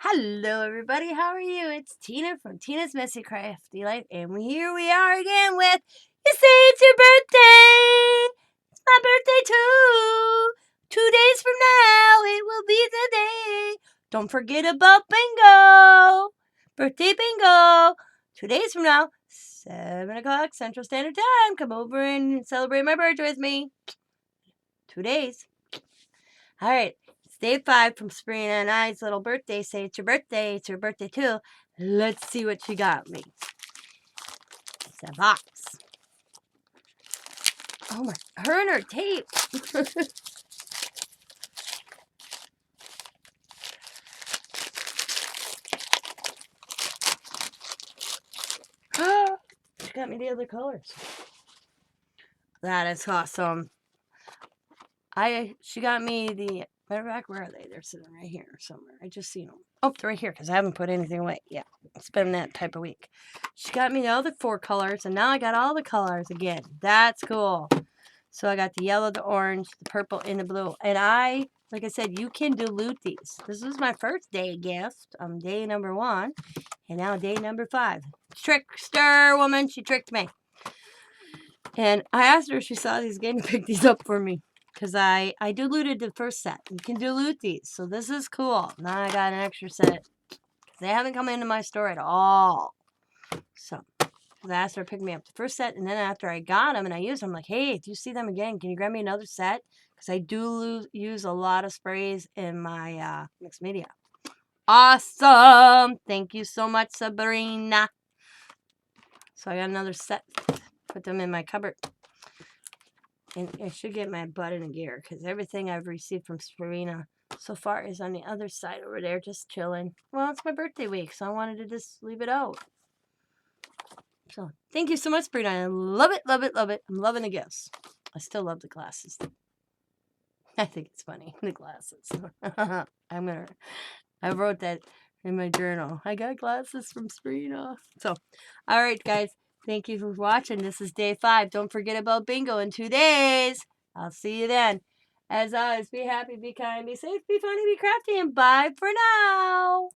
Hello, everybody. How are you? It's Tina from Tina's Messy Crafty Life, and here we are again with You Say It's Your Birthday. It's my birthday too. 2 days from now, it will be the day. Don't forget about bingo. Birthday bingo. 2 days from now, 7 o'clock Central Standard Time. Come over and celebrate my birthday with me. 2 days. All right. It's Day-5 from Sabrina and I's little birthday. Say it's your birthday. It's your birthday too. Let's see what she got me. It's a box. Oh my, her and her tape. She got me the other colors. That is awesome. She got me the, matter of fact, where are they? They're sitting right here somewhere. I just seen them. Oh, they're right here because I haven't put anything away. Yeah, it's been that type of week. She got me the other 4 colors, and now I got all the colors again. That's cool. So I got the yellow, the orange, the purple, and the blue. And like I said, you can dilute these. This was my first day gift. Day number 1, and now day number 5. Trickster woman, she tricked me. And I asked her if she saw these again to pick these up for me. Because I diluted the first set. You can dilute these. So this is cool. Now I got an extra set. They haven't come into my store at all. So I asked her to pick me up the first set. And then after I got them and I used them, I'm like, hey, do you see them again? Can you grab me another set? Because I do use a lot of sprays in my mixed media. Awesome. Thank you so much, Sabrina. So I got another set. Put them in my cupboard. And I should get my butt in a gear because everything I've received from Sabrina so far is on the other side over there, just chilling. Well, it's my birthday week, so I wanted to just leave it out. So thank you so much, Sabrina. I love it, love it, love it. I'm loving the gifts. I still love the glasses. I think it's funny, the glasses. I wrote that in my journal. I got glasses from Sabrina. So, all right, guys. Thank you for watching. This is Day-5. Don't forget about bingo in 2 days. I'll see you then. As always, be happy, be kind, be safe, be funny, be crafty, and bye for now.